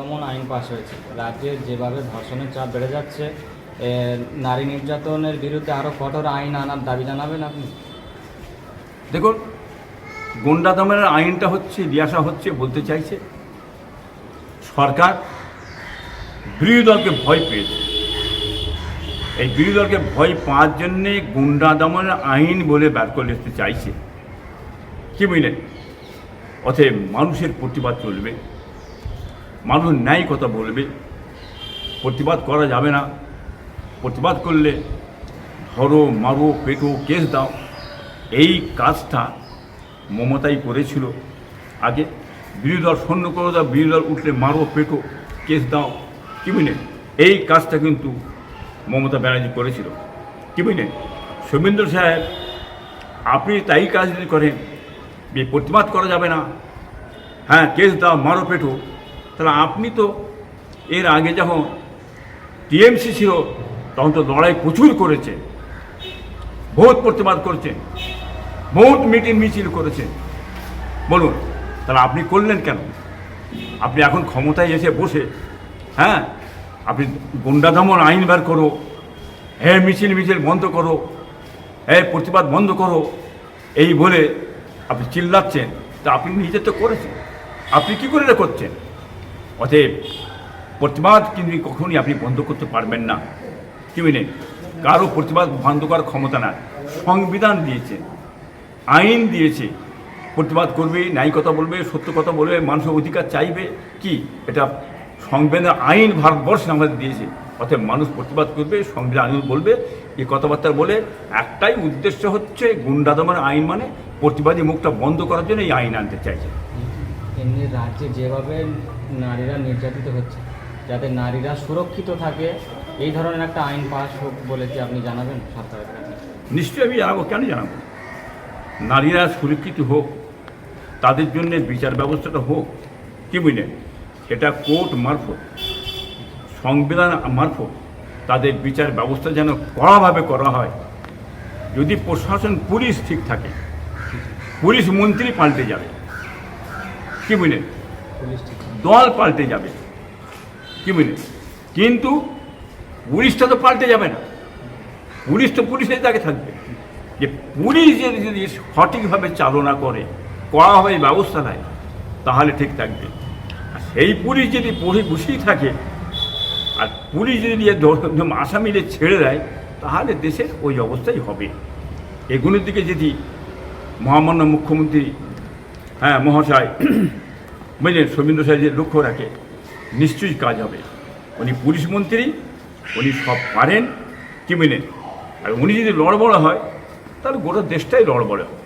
এমন আইন পাশ হয়েছে রাজ্যে যেভাবে ধর্ষণের চাপ বেড়ে যাচ্ছে, নারী নির্যাতনের বিরুদ্ধে আরও কঠোর আইন আনার দাবি জানাবেন আপনি? দেখুন, গুন্ডা দমনের আইনটা নিয়ে আসা হচ্ছে বলতে চাইছে সরকার বিরোধী দলকে ভয় পেয়েছে। এই বিরোধী দলকে ভয় পাওয়ার জন্যে গুন্ডা দমনের আইন বলে বের করে আসতে চাইছে, কি বুঝলেন? অতএব মানুষের প্রতিবাদ চলবে, মানুষ ন্যায় কথা বলবে, প্রতিবাদ করা যাবে না। প্রতিবাদ করলে ধরো, মারো, পেটো, কেস দাও, এই কাজটা মমতাই করেছিল আগে। বিরোধী দল শূন্য করে দাও, বিরোধী দল উঠলে মারো, পেটো, কেস দাও, কি বুঝলেন? এই কাজটা কিন্তু মমতা ব্যানার্জি করেছিল, কি বুঝলেন? শুভেন্দু সাহেব, আপনি তাই কাজ যদি করেন যে প্রতিবাদ করা যাবে না, হ্যাঁ কেস দাও, মারো, পেটো, তাহলে আপনি তো এর আগে যখন টিএমসি ছিল তখন তো লড়াই প্রচুর করেছেন, বহুত প্রতিবাদ করেছেন, বহুত মিটিং মিছিল করেছেন। বলুন, তাহলে আপনি করলেন কেন? আপনি এখন ক্ষমতায় এসে বসে, হ্যাঁ আপনি গুন্ডা দমন আইন বের করো, হ্যাঁ মিছিল বন্ধ করো, হ্যাঁ প্রতিবাদ বন্ধ করো, এই বলে আপনি চিল্লাচ্ছেন। তা আপনি নিজে তো করেছেন, আপনি কী করে করছেন? অতএব প্রতিবাদ কিন্তু কখনই আপনি বন্ধ করতে পারবেন না, কি বুঝলেন? কারো প্রতিবাদ বন্ধ করার ক্ষমতা না। সংবিধান দিয়েছে, আইন দিয়েছে, প্রতিবাদ করবে, ন্যায় কথা বলবে, সত্য কথা বলবে, মানুষের অধিকার চাইবে, কি এটা সংবিধান আইন ভারতবর্ষে আমাদের দিয়েছে। অতএব মানুষ প্রতিবাদ করবে, সংবিধান আইন বলবে, এই কথাবার্তা বলে একটাই উদ্দেশ্য হচ্ছে গুন্ডা দমনের আইন, মানে প্রতিবাদী মুখটা বন্ধ করার জন্য এই আইন আনতে চাইছে। এমনি রাজ্যে যেভাবে নারীরা নির্যাতিত হচ্ছে, যাতে নারীরা সুরক্ষিত থাকে, এই ধরনের একটা আইন পাস হোক বলে কি আপনি জানাবেন সরকারের কাছে? নিশ্চয়ই আমি জানাবো, কেন জানাবো? নারীরা সুরক্ষিত হোক, তাদের জন্য বিচার ব্যবস্থাটা হোক, কি বুঝলেন? এটা কোর্ট মারফত, সংবিধান মারফত তাদের বিচার ব্যবস্থা যেন কড়াভাবে করা হয়। যদি প্রশাসন, পুলিশ ঠিক থাকে, পুলিশ মন্ত্রী পাল্টে যাবে, কি বুঝলেন? পুলিশ ঠিক দল পাল্টে যাবে, কি বুঝলেন? কিন্তু পুলিশটা তো পাল্টে যাবে না, পুলিশ তো পুলিশের জায়গায় থাকবে। যে পুলিশ যদি সঠিকভাবে চালনা করে, কড়াভাবে ব্যবস্থা নেয়, তাহলে ঠিক থাকবে। আর সেই পুলিশ যদি বসেই থাকে, আর পুলিশ যদি আসামিদের ছেড়ে দেয়, তাহলে দেশের ওই অবস্থাই হবে। এগুলোর দিকে যদি মহামান্য মুখ্যমন্ত্রী, হ্যাঁ মহাশয়, বুঝলেন, শুভেন্দু সাহেব যে লক্ষ্য রাখে, নিশ্চয়ই কাজ হবে। উনি পুলিশ মন্ত্রী, উনি সব পারেন, কি বুঝলেন? আর উনি যদি লড়বড় হয়, তাহলে গোটা দেশটাই লড়বড় হবে।